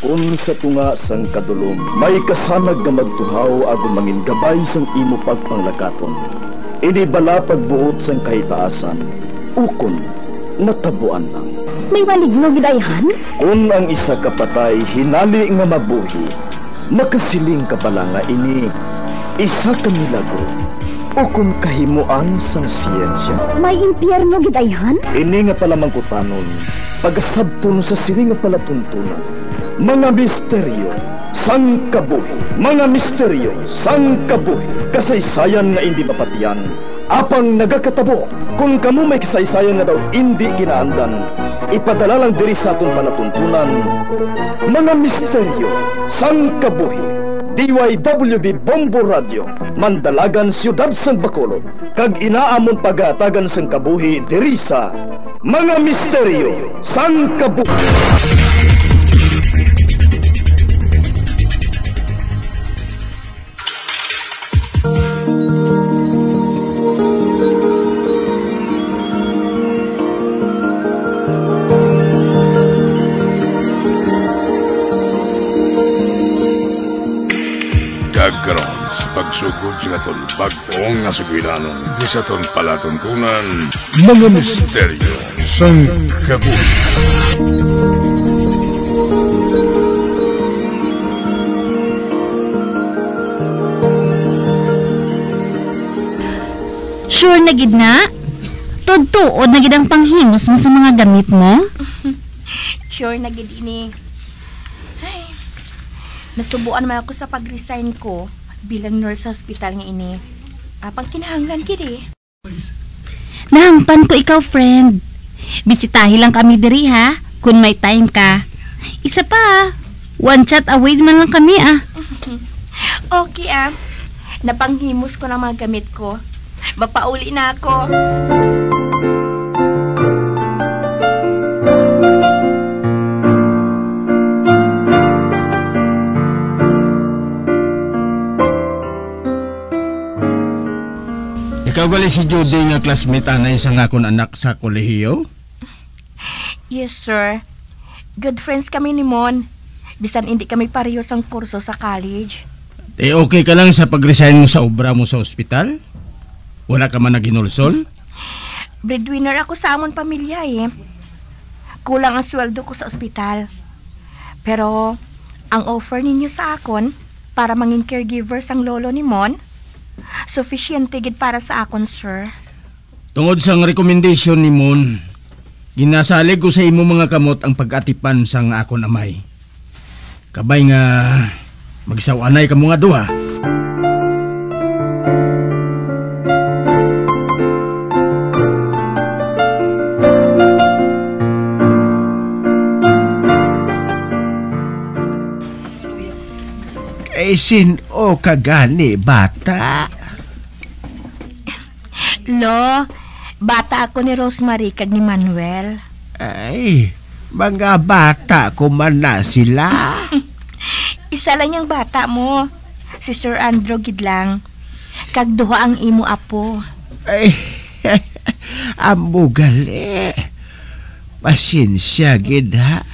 Kung sa tunga sang kadulom, may kasanag nga magtuhaw agon mangin gabay sang imo pagpanglakaton. Ini bala pagbuot sang kahitaasan, ukon natabuan lang. May waligno gidayhan? Kung ang isa kapatay hinali nga mabuhi, makasiling ka pala nga ini isa ka milagro o kung kahimuan sang siyensya. May impyerno gidayhan? Ini nga pala mangkutanon, pagasabton sa sini nga pala tuntunan. Mga misteryo sang kabuhi, mga misteryo sang kabuhi, kasaysayan nga hindi mapatiyan, apang nagakatabo. Kung kamo may kasaysayan nga daw hindi ginaandan, ipadala lang diri sa atong palatuntunan. Mga misteryo sang kabuhi, DYWB Bombo Radio, Mandalagan, Siyudad San Bacolod, kag inaamon pagatagan sang kabuhi diri sa Mga Misteryo sang Kabuhi. Dagkaroon sa pagsugod sa aton bagpoong nga sugilanon di sa aton palatuntunan, Mga Misteryo sang Kabuhi. Sure na gid na? Tudtuod na gid ang panghimos mo sa mga gamit mo? Sure na gid ini. Ay, nasubuan man ako sa pag-resign ko bilang nurse sa hospital nga ini. Apang kinahanglan gid eh. Nahangpan ko ikaw, friend. Bisitahi lang kami diri ha, kung may time ka. Isa pa, one chat away man lang kami Okay napanghimos ko ng mga gamit ko. Mapauli na ako. Ikaw gali si Judy nga classmate anay sa akon anak sa kolehiyo? Yes, sir. Good friends kami ni Mon. Bisan hindi kami pareho sang kurso sa college. Okay ka lang sa pag-resign mo sa obra mo sa ospital? Wala ka man naginulsol? Breadwinner ako sa amon pamilya eh. Kulang ang sweldo ko sa ospital. Pero ang offer ninyo sa akon para mangin caregiver sang lolo ni Mon, sufficiente gid para sa akon, sir. Tungod sang recommendation ni Mon, ginasalig ko sa imo mga kamot ang pag-atipan sang akon amay. Kabay nga magsawanay ka mga duha. Sino kagani bata? Lo, bata ako ni Rosemary kag ni Manuel. Ay, mga bata ko man na sila. Isa lang yung bata mo, si Sir Andrew gidlang. Kag duha ang imo apo. Ay, amo gali. Pasensya gid ha.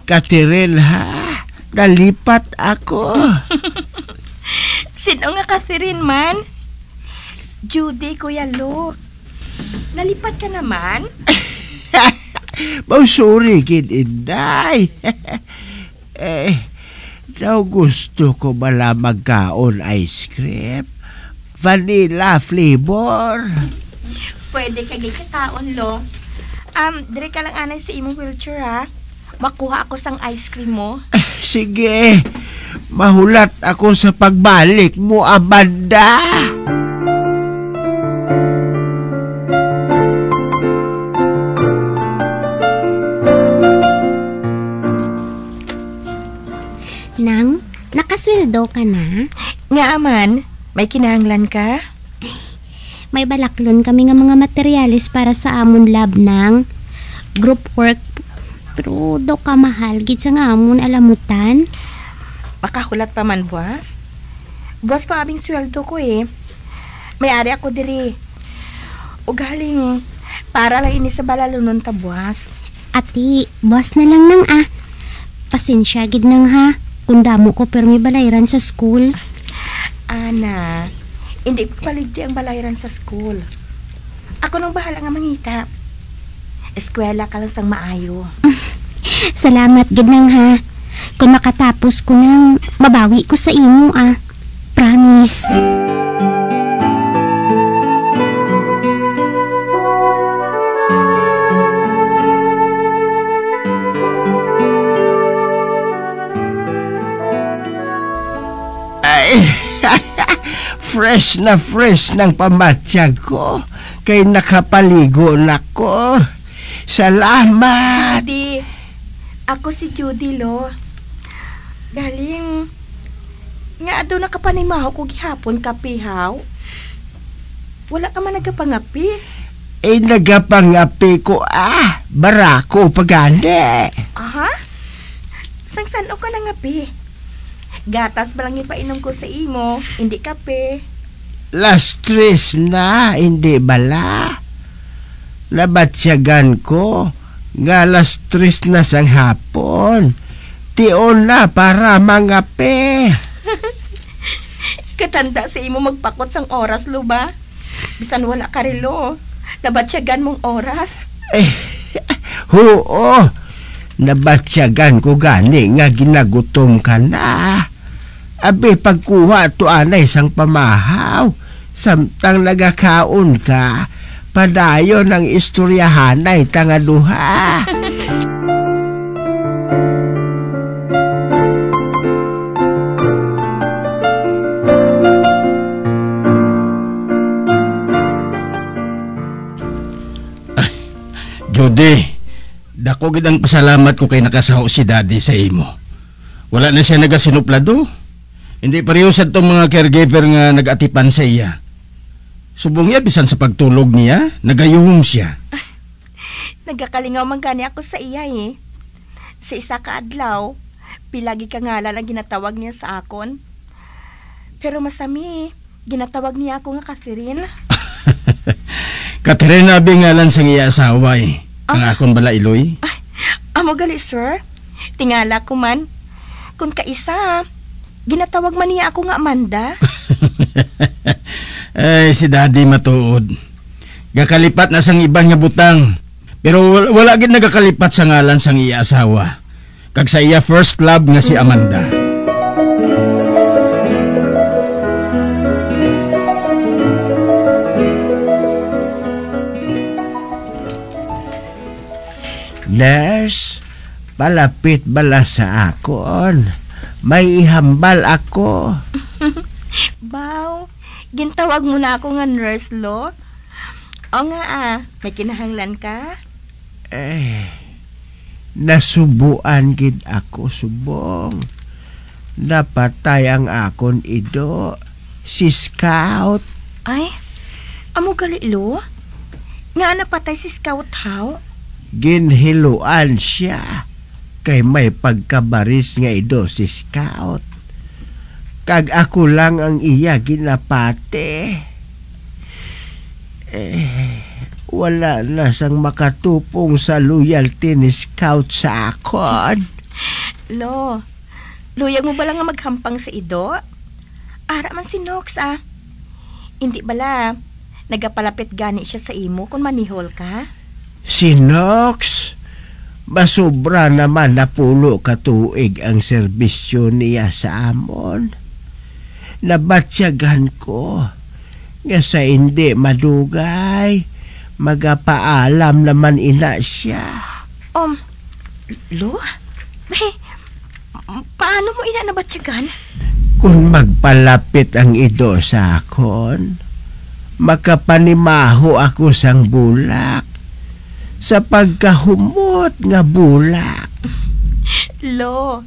Katirel ha. Nalipat ako. Sino nga kasi rin man? Judy, Kuya Lo. Nalipat ka naman? Sorry, kid Inday. Daw gusto ko bala magkaon ice cream. Vanilla flavor. Pwede kagay kataon, Lo. Dire ka lang anay sa imong wheelchair, ha? Makuha ako sang ice cream mo. Sige, mahulat ako sa pagbalik mo, Amanda. Nang, nakasweldo ka na? Nga aman, may kinahanglan ka? May balaklon kami nga mga materyales para sa amon lab ng group work. Pero do ka mahal gid sa nga amon alamutan. Makahulat pa man, boss. Boss pa aming sweldo ko eh. May-ari ako diri. O galing, para lang ini sa balalunon ta, boss. Ati, boss na lang nang Pasensya, gid nang ha. Kung damo ko permi balayran sa school. Ana, hindi ko paligdi ang balayran sa school. Ako nang bahala nga mangita. Eskwela ka lang sang maayo. Salamat, gid nang ha. Kung makatapos ko nang mabawi ko sa imo Promise. Ay, fresh ng pamatsyag ko. Kay nakapaligo na ko. Salamat. Judy, ako si Judy, lo. Galing, nga doon nakapanimaho ko gihapon kapihaw. Wala ka man nagapangapi. Nagapangapi ko barako pagani. Aha? Sang-sano ka nangapi? Gatas ba lang ipainom ko sa imo, hindi kape. Last 3 na, hindi bala. Nabatsyagan ko, nga last 3 na sang hapon. Tion na para mangape. Katanda sa imo magpakot sang oras, lo ba? Bisan wala ka relo, nabatsyagan mong oras. Oo, nabatsyagan ko gani nga ginagutom ka na. Abi pagkuha to anay sang pamahaw, samtang nagakaon ka, padayo ng istoryahanay tangaduha. Judy, dako gid ang pasalamat ko kay nakasaho si Daddy sa imo. Wala na siya nagasinuplado. Hindi parehusad tong mga caregiver nga nag-atipan sa iya. Subong niya bisan sa pagtulog niya, nagayuhom siya. Nagakalingaw man gani ako sa iya Sa isa ka adlaw, pilagi ka ngalan ang ginatawag niya sa akon. Pero masami, ginatawag niya ako nga Catherine. Catherine abi ngalan sang iya asawa Ang akon bala Iloy. Amo gali sir, tingala ko man. Kung kaisa, ginatawag man niya ako nga Amanda. Ay, si Daddy matuod. Gakalipat na sang ibang nga butang. Pero wala gid nagakalipat sa ngalan sang iya asawa. Kag sa iya first love nga si Amanda. Nurse, palapit bala sa akon. May ihambal ako. Baw, gintawag mo na ako nga nurse, lo. O nga may kinahanglan ka? Nasubuan gid ako subong. Napatay ang akon ido. Si Scout. Ay, amo gali, lo? Nga napatay si Scout, how? Ginhiluan siya. Kay may pagkabaris nga ido si Scout. Kag ako lang ang iya ginapate. Wala na sang makatupong sa loyalty ni Scout sa akon. Lo, luyag mo ba lang nga maghampang sa ido? Ara man si Nox, Hindi bala, nagapalapit gani siya sa imo kung manihol ka? Si Nox? Basubra naman na pulo katuig ang serbisyo niya sa amon. Nabatsyagan ko nga sa hindi madugay, magapaalam naman ina siya. Lo? Paano mo ina nabatsyagan? Kung magpalapit ang ido sa akon, makapanimaho ako sang bulak. Sa pagkahumot nga bulak. Lo,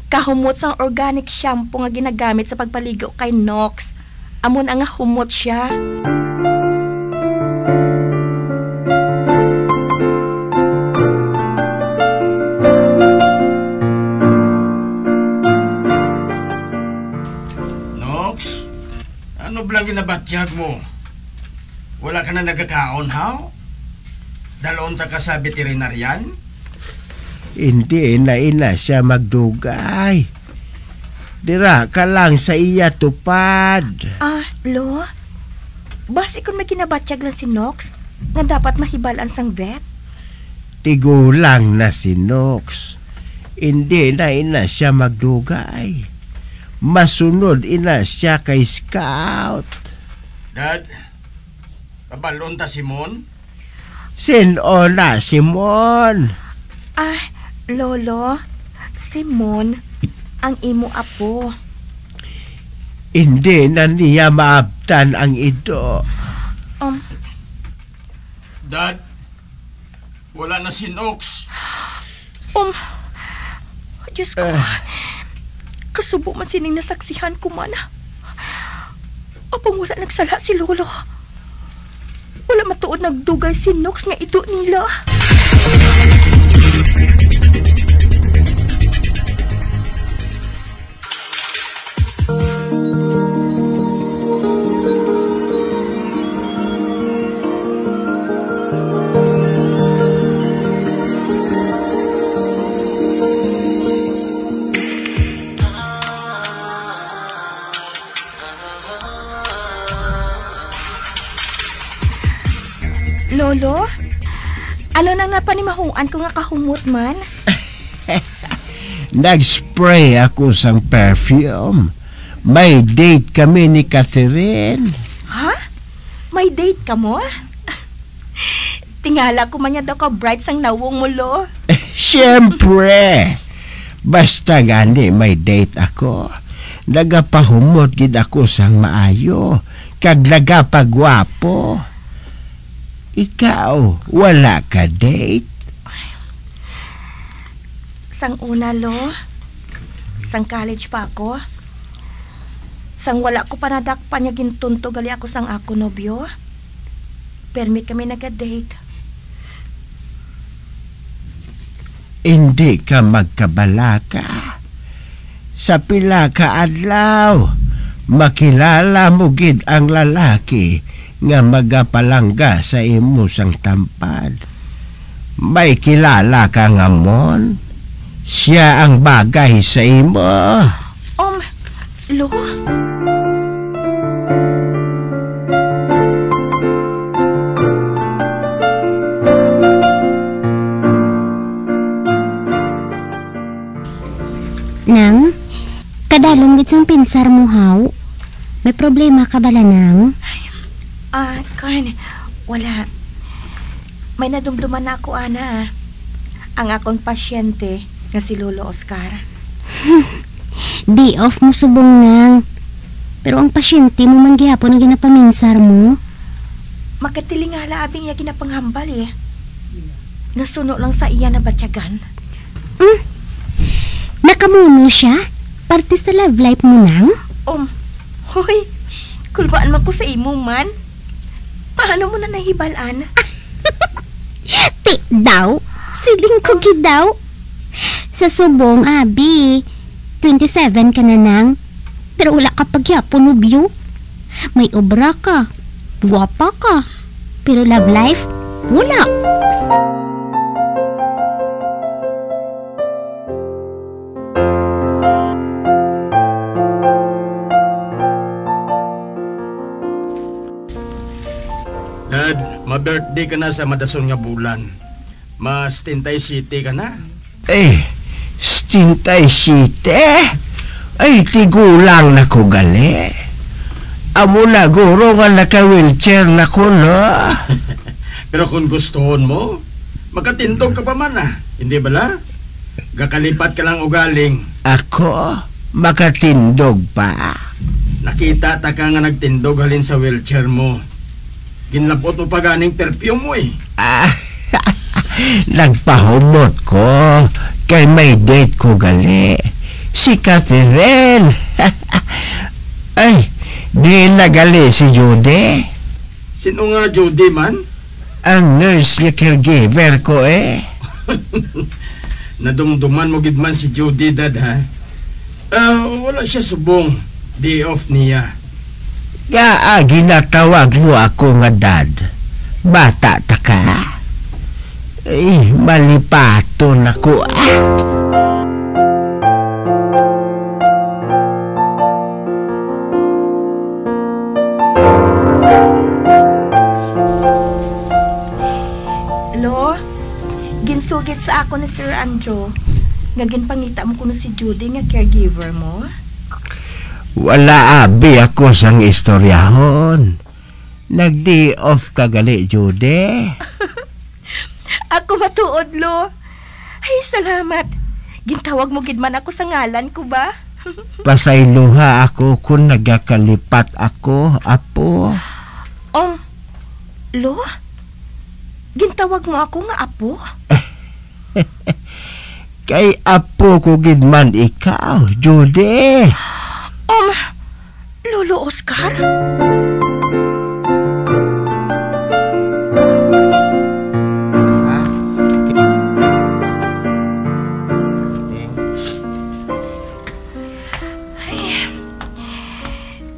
kahumot sang organic shampoo nga ginagamit sa pagpaligo kay Nox. Amon ang humot siya. Nox, ano blang ginabatyag mo? Wala ka na nagkakaon, how? Dalon ta ka sa veterinaryan? Hindi na ina siya magdugay. Dira ka lang sa iya tupad. Lo? Basi kung may kinabatsyag lang si Nox, nga dapat mahibalan sang vet. Tigulang na si Nox. Hindi na ina siya magdugay. Masunod ina siya kay Scout. Dad, kabalon ta Simon? Sino na Simon? Lolo, Simon, ang imo apo. Hindi na niya maabtan ang ito. Dad, wala na si Nox. Diyos ko, kasubo man sining nasaksihan ko man. Apang wala nagsala si Lolo. Wala matuod nagdugay si Nox nga ito nila. Lolo, ano nang napanimahuan ko nga kahumot man? Nag-spray ako sang perfume. May date kami ni Catherine. Ha? May date ka mo? Tingala ko man niya daw ka bright sang nawong mo, Lo. Siyempre. Basta gani may date ako. Nagapahumot gid ako sang maayo. Kag nagapagwapo. Ikaw, wala ka date? Sang una, Lo. Sang college pa ako. Sang wala ko panadakpan niya gintunto gali ako sang ako nobyo. Permi kami nag-date. Hindi ka magkabalaka. Sa pila ka adlaw, makilala mo gid ang lalaki nga magapalangga sa imo sang tampad. May kilala ka nga mon? Siya ang bagay sa imo. Lo? Nang, kadalong gid sang pinsar mo haw. May problema ka bala nang? Wala. May nadumduman na ako, Ana. Ang akong pasyente nga si Lolo Oscar. Di off mo subong nang. Pero ang pasyente mo man gihapon ang ginapaminsar mo. Makatilingala abing niya ginapanghambal Nasuno lang sa iya na batyagan. Nakamuno siya? Parte sa love life mo nang? Hoy, kulbaan man ko sa imo man. Paano mo na nahibalaan? Ti daw, siling ko gid daw. Sa subong, abi, 27 ka na nang. Pero wala ka pagyapon nobyo. May obra ka, guwapa ka. Pero love life, wala. Dad, ma-birthday ka na sa madason nga bulan. Mas 37 ka na. Stintay site? Ay, tigulang na ko gali. Amo na guro nga naka-wheelchair na ko, no? Pero kung gustohon mo, makatindog ka pa man Hindi bala? Gakalipat ka lang ugaling. Ako? Makatindog pa? Nakita ta ka nga nagtindog halin sa wheelchair mo. Ginlapot mo pa ganing perfume mo Nagpahumot ko. Kay may date ko gali. Si Catherine. Ay, di nagali si Judy. Sino nga Judy man? Ang nurse ni caregiver ko Nadumduman mo gid man si Judy, Dad, ha? Wala siya subong. Day off niya. Ginatawag mo ako nga dad. Bata ta ka? Malipaton ako Lo, ginsugit sa ako ni Sir Andrew. Nga ginpangita mo kuno si Judy nga caregiver mo. Wala abi ako sang istoryahon. Nag-day off ka gali, Judy. Ako matuod, Lo. Ay, salamat. Gintawag mo gid man ako sa ngalan ko ba? Pasayloha ako kung nagakalipat ako, apo. Lo? Gintawag mo ako nga apo? Kay apo ko gid man ikaw, Judy. Lolo Oscar?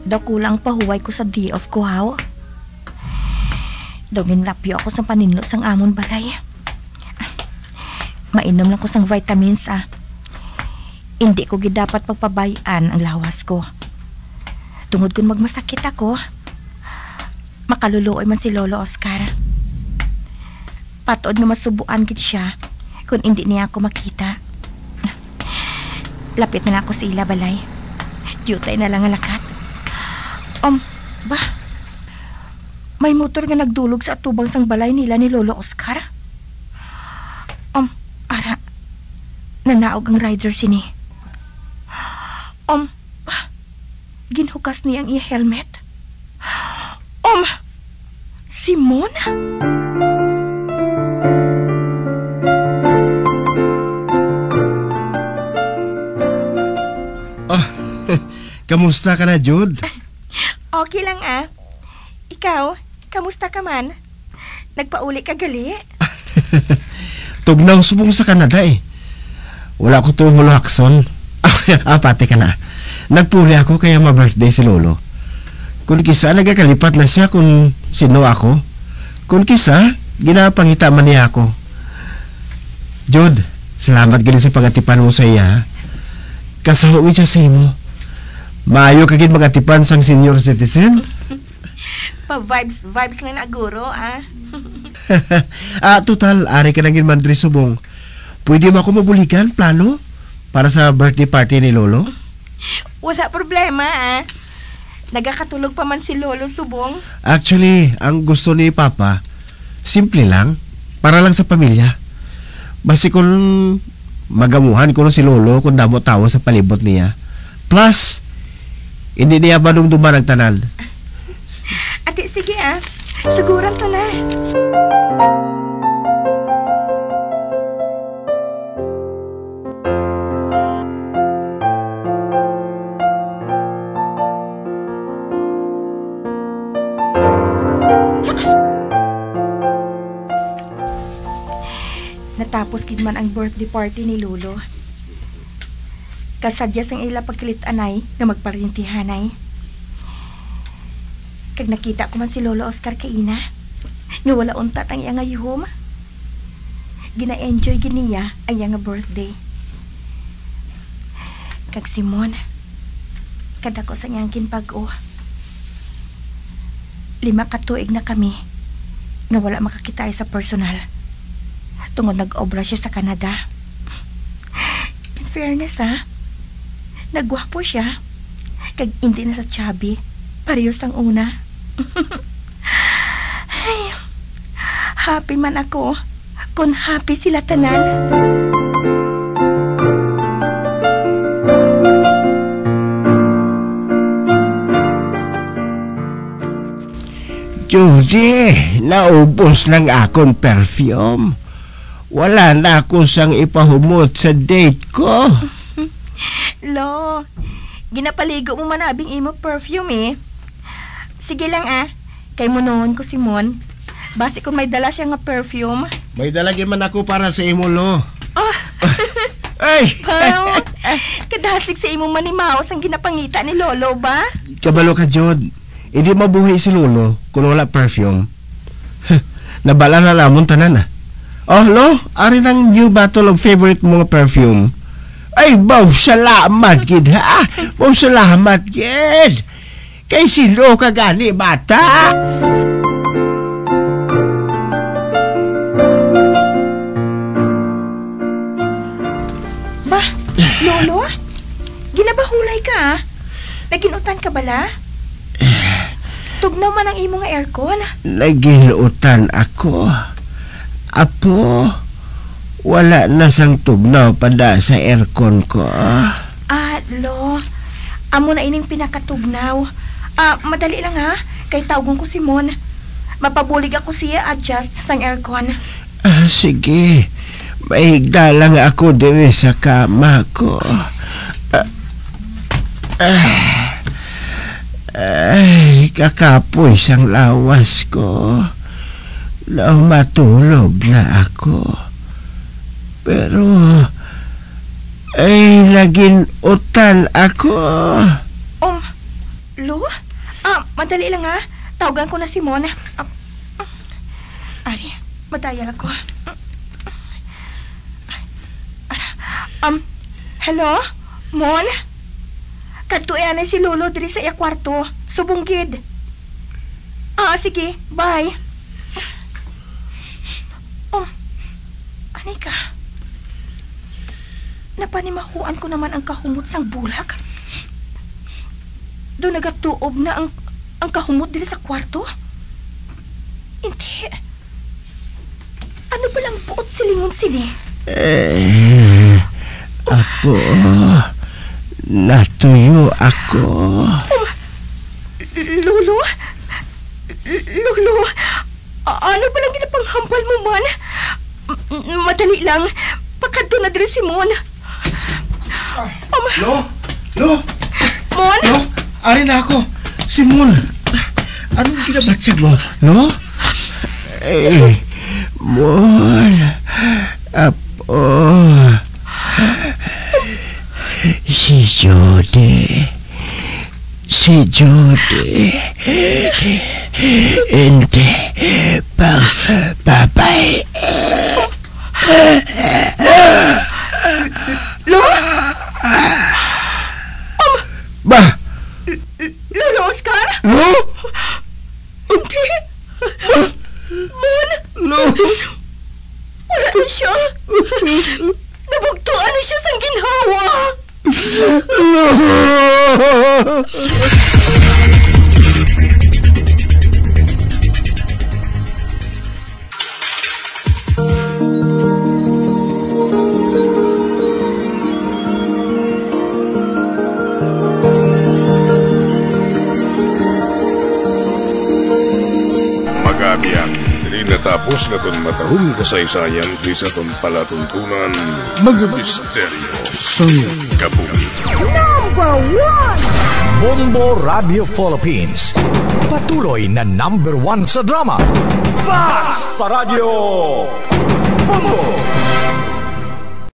Daw kulang pahuway ko sa day off ko, haw. Daw ginlapyo ako sa paninlo sang amon balay. Mainom lang ko sang vitamins, Hindi ko gidapat pagpabayaan ang lawas ko. Tungod kung magmasakit ako, makaluluoy man si Lolo Oscar. Patuod nga masubuan gid siya kung hindi niya ako makita. Lapit na lang ako sa ila balay. Jutay na lang ang lakat. Ba? May motor nga nagdulog sa atubang sang balay nila ni Lolo Oscar. Ara, nanaog ang rider sini. Ba? Ginhukas niya ang i-helmet. Simon? Kamusta ka na, Jude? Okay lang, Ikaw, kamusta ka man? Nagpauli ka gali? Tugnaw subong sa Canada Wala ko to hulakson. Pati ka na. Nagpuli ako kaya ma-birthday si Lolo. Kung kisa nagakalipat na siya kung sino ako. Kung kisa, ginapangita man niya ako. Jude, salamat galing sa pagatipan mo sa iya. Kasahungin siya sa imo. Maayo kagid magatipan sang senior citizen. Pa-vibes lang na guro, Total, ari ka nang Mandri subong. Pwede mo ako mabulikan, plano? Para sa birthday party ni Lolo? Wala problema, Nagakatulog pa man si Lolo subong. Actually, ang gusto ni Papa, simple lang, para lang sa pamilya. Basi kung magamuhan ko si Lolo kung damo tawo sa palibot niya. Plus, hindi niya manumduman ang tanan. Ate, sige Siguran to na. Natapos gid man ang birthday party ni Lolo. Kasadyas ang ila pagkilit-anay na magparintihanay. Kag nakita ko man si Lolo Oscar kaina, nga wala untat ang iyang ayuhom. Gina-enjoy giniya ang iyang birthday. Kag Simon, kadako sa iyang kinpag-o. 5 katuig na kami nga wala makakita sa personal. Tungod nag-obra siya sa Canada. In fairness, nagwapo siya. Kag hindi na sa chubby. Parehas ang una. Ay, happy man ako kung happy sila tanan. Judy, naubos ng akong perfume. Wala na ako sang ipahumot sa date ko. Lo, ginapaligo mo man abing imo perfume Sige lang kay mo noon ko Simon. Basi kung may dala siya nga perfume. May dalagyan man ako para sa imo, Lo. Ay! Kadasig sa imo manimaos ang ginapangita ni Lolo ba? Kabalo ka, Jod. Hindi mabuhay si Lolo kung wala perfume. Nabala na lamon tanan Oh, lo, ari ng new bottle of favorite mga perfume. Ay, baw, salamat, gid, ha? Baw, salamat, gid. Kay sino ka gani, bata? Ba, Lolo? Ginabahulay ka, ha? Naginutan ka bala? Tugnaw man ang imo nga aircon. Naginutan ako. Apo, wala na sang tugnaw pada sa aircon ko. Lo, amo na ining pinakatugnaw. Madali lang ha, kay tawgon ko si Mon. Mapabulig ako siya adjust sang aircon. Sige, mahigda lang ako din sa kama ko. Ay, kakapoy sang lawas ko. Matulog na ako. Pero ay naging utan ako. Lo? Madali lang ha. Tawagan ko na si Mon. Ari, madayal ako. Hello? Mon? Katuyan na si Lolo diri sa iya kwarto. Subunggid. Sige. Bye. Anika, napanimahuan ko naman ang kahumot sang bulak. Doon nagatuob na ang kahumot dili sa kwarto? Hindi. Ano ba lang buot silingon sini? Apo, natuyo ako. Lolo? Lolo, ano ba lang ginapanghampal mo man? Madali lang. Pakadto na diri si Mon. Lo! Mon? Lo, ari na ako. Si Mon. Anong ginabatsag mo? Lo? Mon. Apo. Si Jody. Hindi babay. Lo? Ba? Lolo Oscar? Lo? Hindi. Mon? Lo? Wala na siya. Nabugtuan na siya sang ginhawa. Lo? Natapos na ton matahong kasaysayan di sa ton palatuntunan mga misteryo sa kabuhi. Number 1! Bombo Radio Philippines. Patuloy na number 1 sa drama. Basta Radio! Bombo!